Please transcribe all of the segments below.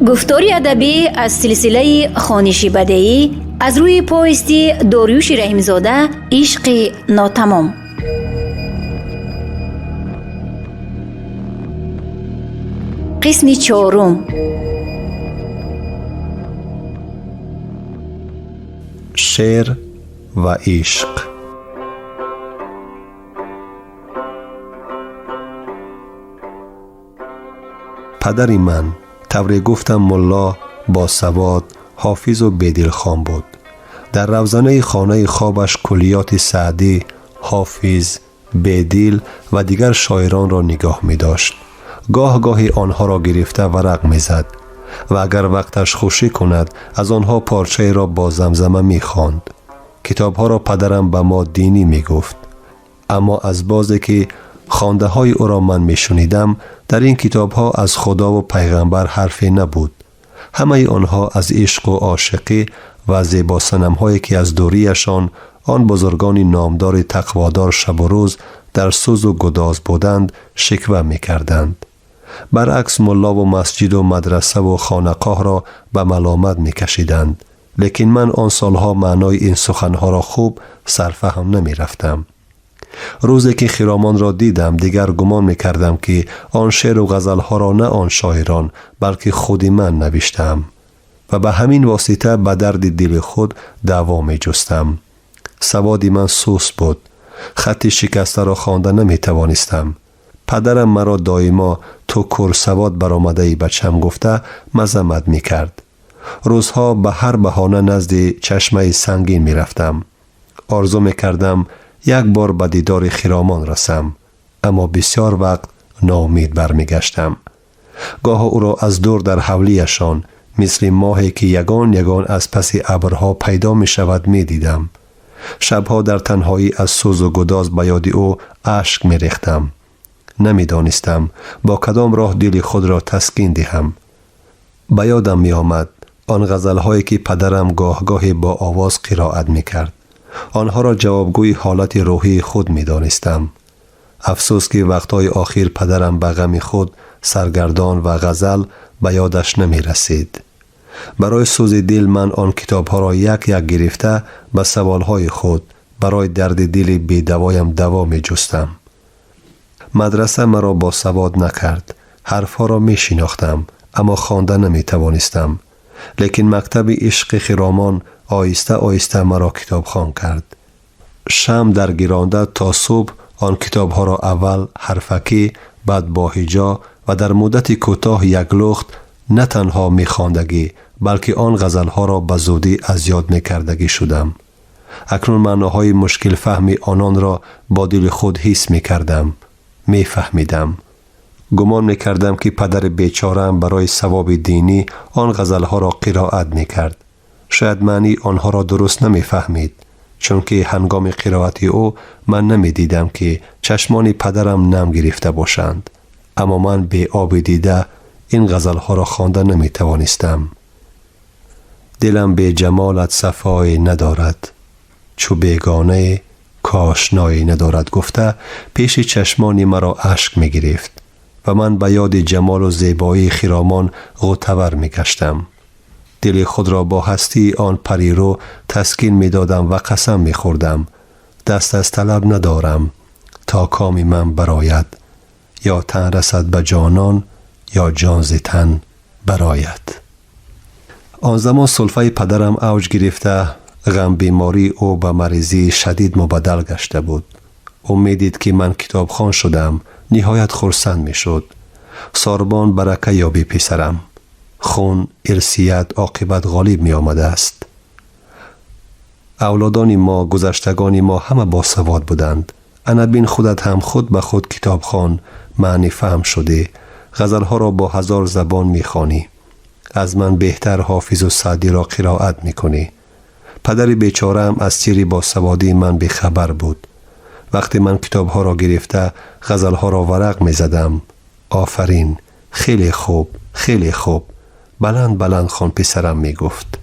گفتاری ادبی از سلسله خوانشی بدیعی از روی پویستی داریوش رحیمزاده عشق ناتمام. قسم چهارم. شعر و عشق. پدری من طوری گفتم ملا با سواد، حافظ و بدلخوان بود. در روزنه خانه خوابش کلیات سعدی، حافظ، بدل و دیگر شاعران را نگاه می داشت. گاه گاهی آنها را گرفته ورق می زد و اگر وقتش خوشی کند از آنها پارچه را با زمزمه می خواند. کتابها را پدرم به ما دینی می گفت، اما از بازی که خوانده های او را من می شنیدم در این کتابها از خدا و پیغمبر حرفی نبود. همه آنها از عشق و عاشقی و زیبا صنم هایی که از دوریشان آن بزرگان نامدار تقوادار شب و روز در سوز و گداز بودند شکوه می کردند. برعکس ملا و مسجد و مدرسه و خانقاه را به ملامت می کشیدند. لیکن من آن سالها معنای این سخنها را خوب سرفهم نمی رفتم. روزی که خرامان را دیدم دیگر گمان می کردم که آن شعر و غزلها را نه آن شاعران بلکه خودی من نوشتم و به همین واسطه به درد دل خود دعوا می جستم. سوادی من سوس بود. خط شکسته را خوانده نمی توانستم. پدرم مرا دائما تو کور سواد برآمده ای بچم گفته مذمت می کرد. روزها به هر بهانه نزد چشمه سنگین می رفتم. آرزو می کردم یک بار به دیدار خرامان رسم، اما بسیار وقت ناامید برمی گشتم. گاه او را از دور در حولیشان مثل ماهی که یگان یگان از پس ابرها پیدا می شود می دیدم. شبها در تنهایی از سوز و گداز به یاد او اشک می ریختم. نمی دانستم با کدام راه دل خود را تسکین دهم. به یادم می آمد آن غزلهایی که پدرم گاه گاهی با آواز قرائت می کرد. آنها را جوابگوی حالت روحی خود می دانستم. افسوس که وقتهای آخر پدرم به غم خود سرگردان و غزل به یادش نمی رسید. برای سوز دل من آن کتابها را یک یک گرفته به سوالهای خود برای درد دل بی‌دوایم دوا می جستم. مدرسه مرا با سواد نکرد. حرفها را می شناختم اما خوانده نمی توانستم. لیکن مکتب عشق خرامان آیسته آیسته مرا کتابخوان کرد. شم در گرانده تا صبح آن کتابها را اول حرفکی بعد با هجا و در مدت کوتاه یک لخت نه تنها می خواندگی بلکه آن غزلها را به زودی از یاد می کردگی شدم. اکنون معناهای مشکل فهمی آنان را با دل خود حس می کردم. می فهمیدم. گمان می کردم که پدر بیچاره‌ام برای ثواب دینی آن غزلها را قرائت می کرد. شاید معنی آنها را درست نمی فهمید، چون که هنگام قرائت او من نمی دیدم که چشمان پدرم نم گرفته باشند. اما من به آب دیده این غزلها را خوانده نمی توانستم. دلم به جمالت صفای ندارد، چو بیگانه کاشنایی ندارد گفته پیش چشمانی مرا اشک می گرفت و من به یاد جمال و زیبایی خرامان غوطه‌ور می گشتم. دل خود را با هستی آن پریرو تسکین می دادم و قسم می خوردم دست از طلب ندارم تا کام من براید، یا تن رسد به جانان یا جان ز تن براید. آن زمان سلفه پدرم اوج گرفته، غم بیماری او به مریضی شدید مبدل گشته بود. او می دید که من کتابخوان شدم، نهایت خرسند می شد. ساربان برکه یابی پسرم، خون ارثیت عاقبت غالب می آمده است. اولادان ما گذشتگان ما همه باسواد بودند. انا بین خودت هم خود به خود کتابخوان معنی فهم شده، غزلها را با 1000 زبان می خوانی. از من بهتر حافظ و سعدی را قرائت می کنی. پدر بیچاره‌ام از سیر باسوادی من به خبر بود. وقتی من کتابها را گرفته غزلها را ورق می زدم. آفرین، خیلی خوب، خیلی خوب، بلند بلند خوان پسرم می گفت.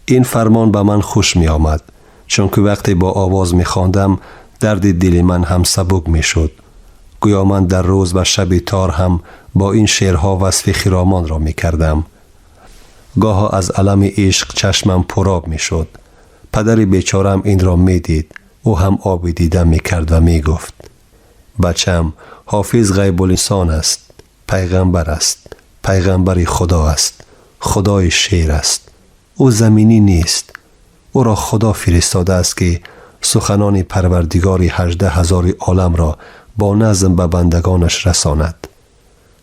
این فرمان به من خوش می آمد، چون که وقتی با آواز می خواندم درد دل من هم سبک می شد. گویا من در روز و شب تار هم با این شعرها وصف خرامان را می کردم. گاه از علم عشق چشمم پرآب می شد. پدر بیچارم این را می دید. او هم آب دیده می کرد و می گفت: بچم، حافظ غیب الانسان است، پیغمبر است، پیغمبر خدا است، خدای شعر است. او زمینی نیست. او را خدا فرستاده است که سخنان پروردگار 18,000 عالم را با نظم به بندگانش رساند.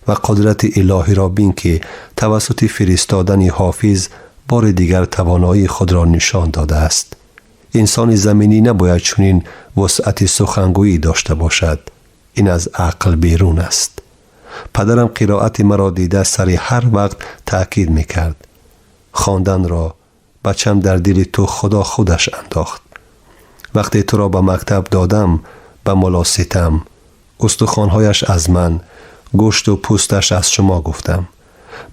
و قدرت الهی را بین که توسط فرستادن حافظ بار دیگر توانایی خود را نشان داده است. انسان زمینی نباید چنین وسعت سخنگویی داشته باشد. این از عقل بیرون است. پدرم قرائت مرا دیده سر هر وقت تأکید میکرد: خواندن را بچم در دل تو خدا خودش انداخت. وقتی تو را به مکتب دادم به ملا ستم، استخوانهایش از من، گوشت و پوستش از شما گفتم.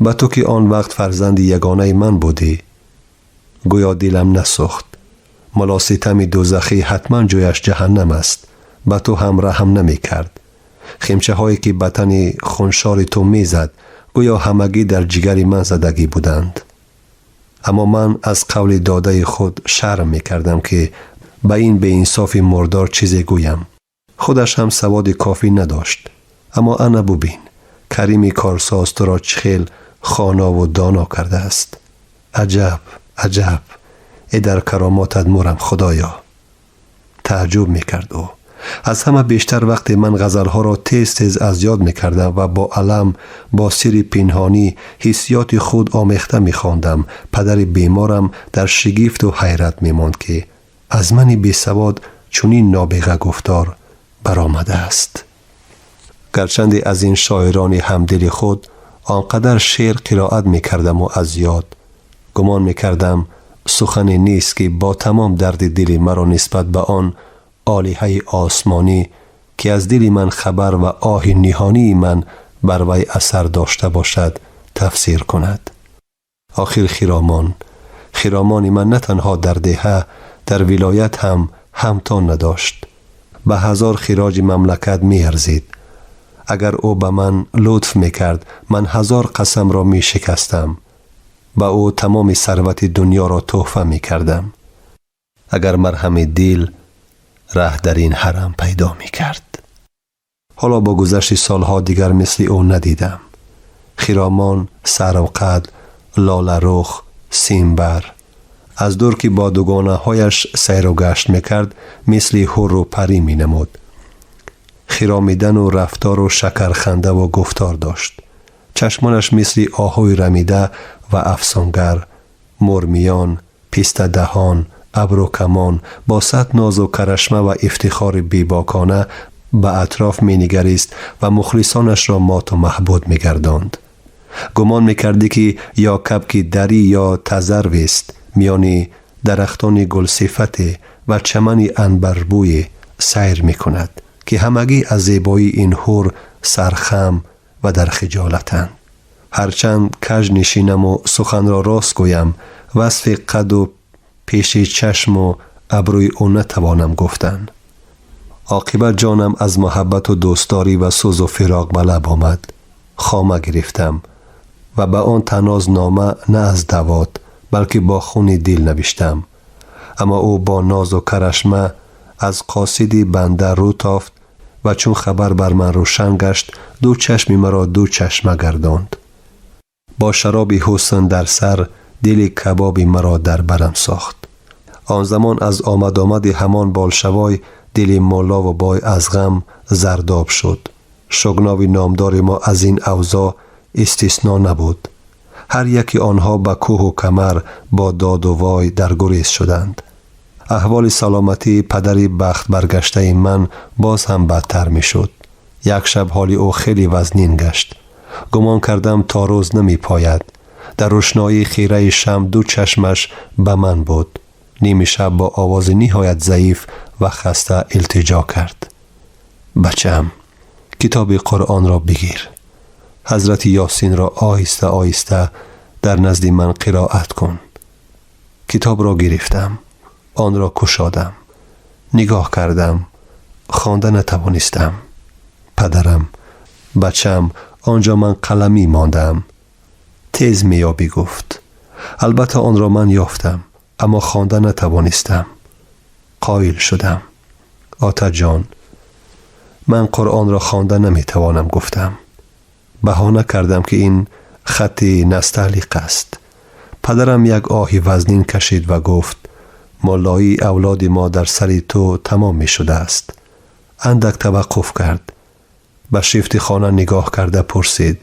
به تو که آن وقت فرزند یگانه من بودی، گویا دلم نسوخت. ملا ستم دوزخی حتما جایش جهنم است. به تو هم رحم نمی کرد. خیمچه هایی که بطن خونشار تو می زد گویا همگی در جگر من زدگی بودند. اما من از قول داده خود شرم می کردم که به این به انصاف مردار چیزی گویم. خودش هم سواد کافی نداشت. اما انا ببین، کریم کارساز تو را چخیل خوانا و دانا کرده است. عجب عجب، ای در کراماتت مورم خدایا. تعجب میکرد او. از همه بیشتر وقتی من غزلها را تیز تیز از یاد میکردم و با علم، با سری پنهانی حسیات خود آمیخته میخواندم، پدر بیمارم در شگفت و حیرت میماند که از من بی سواد چنین نابغه گفتار برآمده است. گرچند از این شاعران همدل خود آنقدر شعر قرائت میکردم و از یاد، گمان میکردم سخنی نیست که با تمام درد دل مرا نسبت به آن آلیه آسمانی که از دل من خبر و آه نهانی من بر وی اثر داشته باشد تفسیر کند. آخر خرامان من نه تنها در دهه، در ولایت هم همتان نداشت. به 1000 خراج مملکت می ارزید. اگر او به من لطف میکرد من 1000 قسم را می شکستم. با او تمام ثروت دنیا را تحفه میکردم. اگر مرهم دل ره در این حرم پیدا میکرد. حالا با گذشت سالها دیگر مثل او ندیدم. خرامان، سرو قد، لاله رخ، سیمبر، از دور که با دوگانه هایش سیر و گشت میکرد مثل حور و پری می نمود. خرامیدن و رفتار و شکرخنده و گفتار داشت. چشمانش مثل آهوی رمیده و افسانگر، مرمیان، پیست دهان، ابرو کمان با صد ناز و کرشمه و افتخار بیباکانه به اطراف می نگریست و مخلصانش را مات و محبود می گرداند. گمان می کردی که یا کبک دری یا تزرویست میانی درختان گل صفت و چمن عنبربوی سیر می کند که همگی از زیبایی این حور سرخم و در خجالتند. هرچند کج نشینم و سخن را راست گویم، وصف قد و پیش چشم و ابروی او نتوانم گفتن. عاقبت جانم از محبت و دوستداری و سوز و فراق به لب آمد. خامه گرفتم و به آن طناز نامه نه از دوات بلکه با خون دل نوشتم. اما او با ناز و کرشمه از قاصدی بنده رو تافت و چون خبر بر من روشن گشت دو چشم مرا دو چشمه گرداند. با شراب حسن در سر دل کباب مرا در برم ساخت. آن زمان از آمد همان بالشوای دل مولا و بای از غم زرداب شد. شگناوی نامدار ما از این اوضاع استثنا نبود. هر یکی آنها به کوه و کمر با داد و وای در گریز شدند. احوال سلامتی پدر بخت برگشته من باز هم بدتر می شد. یک شب حالی او خیلی وزنین گشت. گمان کردم تا روز نمی پاید. در روشنایی خیره شم دو چشمش به من بود. نیمی شب با آواز نهایت ضعیف و خسته التجا کرد: بچم، کتاب قرآن را بگیر. حضرت یاسین را آهسته آهسته در نزد من قرائت کن. کتاب را گرفتم. آن را کشادم. نگاه کردم. خوانده نتوانستم. پدرم، بچم، آنجا من قلمی ماندم. تیز میابی گفت. البته آن را من یافتم، اما خوانده نتوانستم. قایل شدم. آتا جان، من قرآن را خوانده نمیتوانم گفتم. بهانه کردم که این خطی نستعلیق است. پدرم یک آهی وزنین کشید و گفت ملایی اولاد ما در سر تو تمام می شده است. اندک توقف کرد. به شیفت خانه نگاه کرده پرسید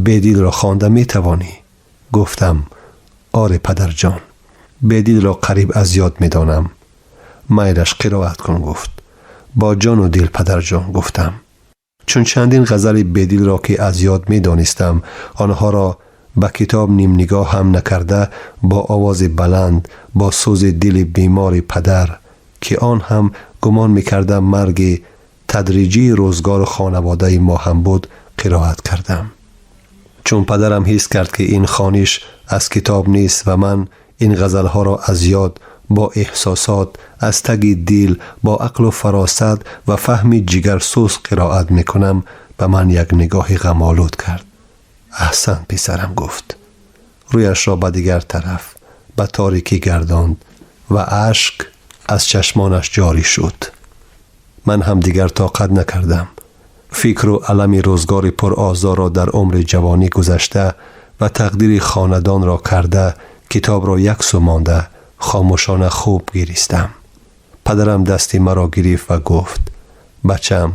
بدیل را خوانده می توانی؟ گفتم آره پدر جان، بدیل را قریب از یاد می دانم. میلش قرائت کن گفت. با جان و دل پدر جان گفتم. چون چندین غزل بدیل را که از یاد می دانستم آنها را به کتاب نیم نگاه هم نکرده با آواز بلند با سوز دل بیمار پدر که آن هم گمان می کردم مرگ تدریجی روزگار خانواده ما هم بود قرائت کردم. چون پدرم حس کرد که این خوانش از کتاب نیست و من این غزلها را از یاد با احساسات از تگ دل با عقل و فراست و فهم جگرسوز قرائت میکنم به من یک نگاه غم‌آلود کرد. احسن پسرم گفت. رویش را به دیگر طرف به تاریکی گرداند و اشک از چشمانش جاری شد. من هم دیگر طاقت نکردم. فکر و علم روزگار پر آزار را در عمر جوانی گذشته و تقدیر خاندان را کرده کتاب را یک سو مانده خاموشانه خوب گریستم. پدرم دستی مرا گرفت و گفت بچم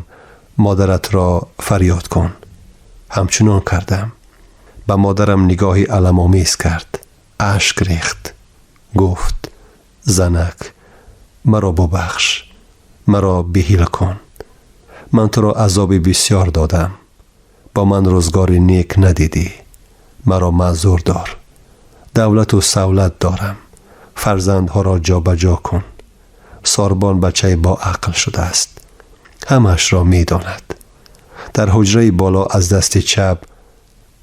مادرت را فریاد کن. همچنان کردم. به مادرم نگاهی علم‌آمیز کرد. اشک ریخت. گفت زنک مرا ببخش، مرا بهیل کن. من تو را عذاب بسیار دادم. با من روزگار نیک ندیدی. مرا معذور دار. دولت و سولت دارم. فرزندها را جا بجا کن. ساربان بچه با عقل شده است. همش را می داند. در حجره بالا از دست چپ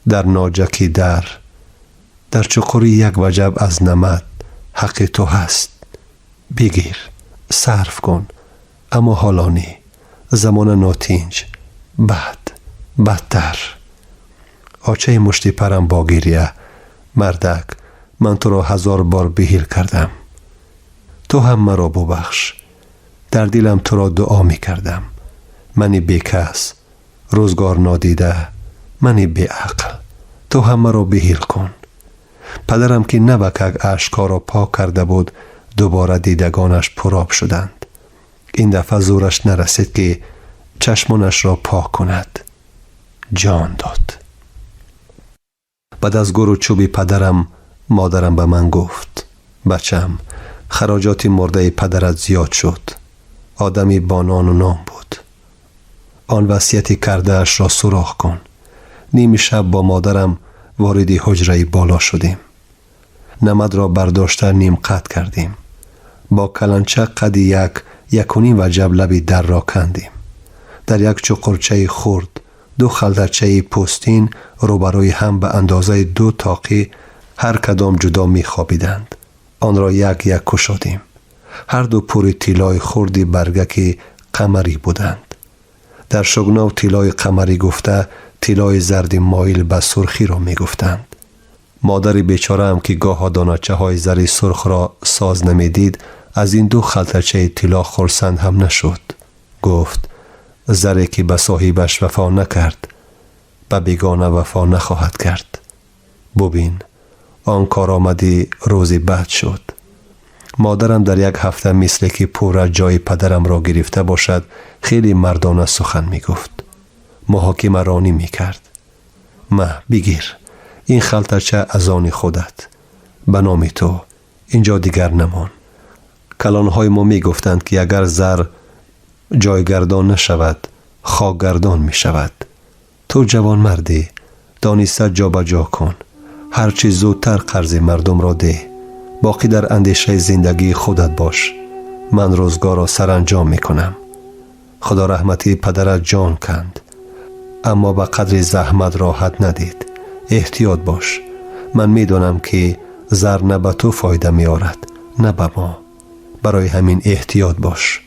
در ناجکی در چقوری یک وجب از نمد حق تو هست. بگیر، صرف کن، اما حالا نی. زمان ناتینج، بدتر. آچه مشتی پرم با گریه. مردک، من تو را 1000 بار بهیل کردم. تو هم مرا ببخش. در دلم تو را دعا می کردم. منی بیکس، روزگار نادیده، منی بی عقل. تو هم مرا بهیل کن. پدرم که نبکک اشکا را پاک کرده بود دوباره دیدگانش پرآب شدند. این دفعه زورش نرسید که چشمانش را پاک کند. جان داد. بعد از گور و چوبی پدرم مادرم به من گفت بچم خراجات مرده پدرت زیاد شد. آدمی با نان و نام بود. آن وصیتی کرده اش را سراغ کن. نیم شب با مادرم وارد حجره بالا شدیم. نمد را برداشته نیم قطع کردیم. با کلنچه قد یک و نیم وجب لبی در را کندیم. در یک چقرچه خرد 2 خلدرچه پوستین روبروی هم به اندازه 2 طاقی هر کدام جدا می خوابیدند. آن را یک یک کشادیم. هر دو پوری طلای خردی برگک قمری بودند. در شگناو طلای قمری گفته طلای زردی مایل به سرخی را می گفتند. مادر بیچاره هم که گاه دانچه های زری سرخ را ساز نمی دید از این 2 خلطرچه طلا خرسند هم نشد. گفت زری که به صاحبش وفا نکرد به بیگانه وفا نخواهد کرد. ببین آن کار آمدی روزی بعد شد. مادرم در 1 هفته مثل که پورا جای پدرم را گرفته باشد خیلی مردانه سخن می گفت. محاکمه رانی می کرد. بگیر این خلطرچه از آن خودت. به نام تو اینجا دیگر نمان. کلانهای ما می گفتند که اگر زر جایگردان نشود خاکگردان می شود. تو جوان مردی دانسته جا بجا کن. هرچی زودتر قرض مردم را ده. باقی در اندیشه زندگی خودت باش. من روزگار را سرانجام می کنم. خدا رحمتی پدرت جان کند اما به قدر زحمت راحت ندید. احتیاط باش. من می دانم که زر نه به تو فایده می آرد نه به ما. برای همین احتیاط باش.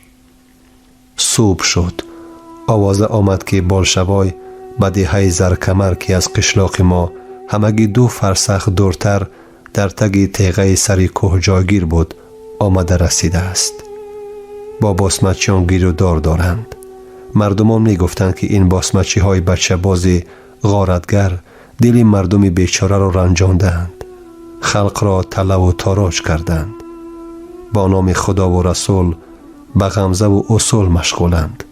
صبح شد. آوازه آمد که بالشوای به دهه زرکمر که از قشلاق ما همگی 2 فرسخ دورتر در تگ تیغه سری کوه جایگیر بود آمده رسیده است. با باسمچیان گیر و دار دارند. مردمان می گفتند که این باسمچی های بچه بازی غارتگر دل مردم بیچاره را رنجاندند، خلق را طلب و تاراج کردند. با نام خدا و رسول به غمزه و اصول مشغولند.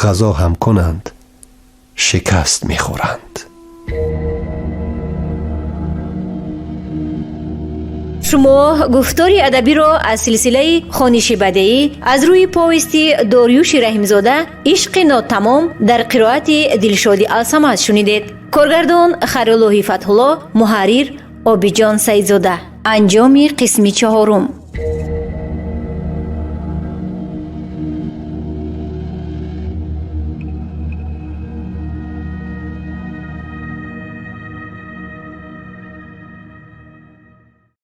غذا هم کنند، شکست می خورند. شما گفتاری ادبی را از سلسله خوانش بدیعی از روی پویستی داریوش رحیمزاده عشق ناتمام در قرائت دلشادی الصمد شنیدید. کارگردان خیرالله فتح‌الله، محرر عابدجان سیدزاده. انجام قسم 4.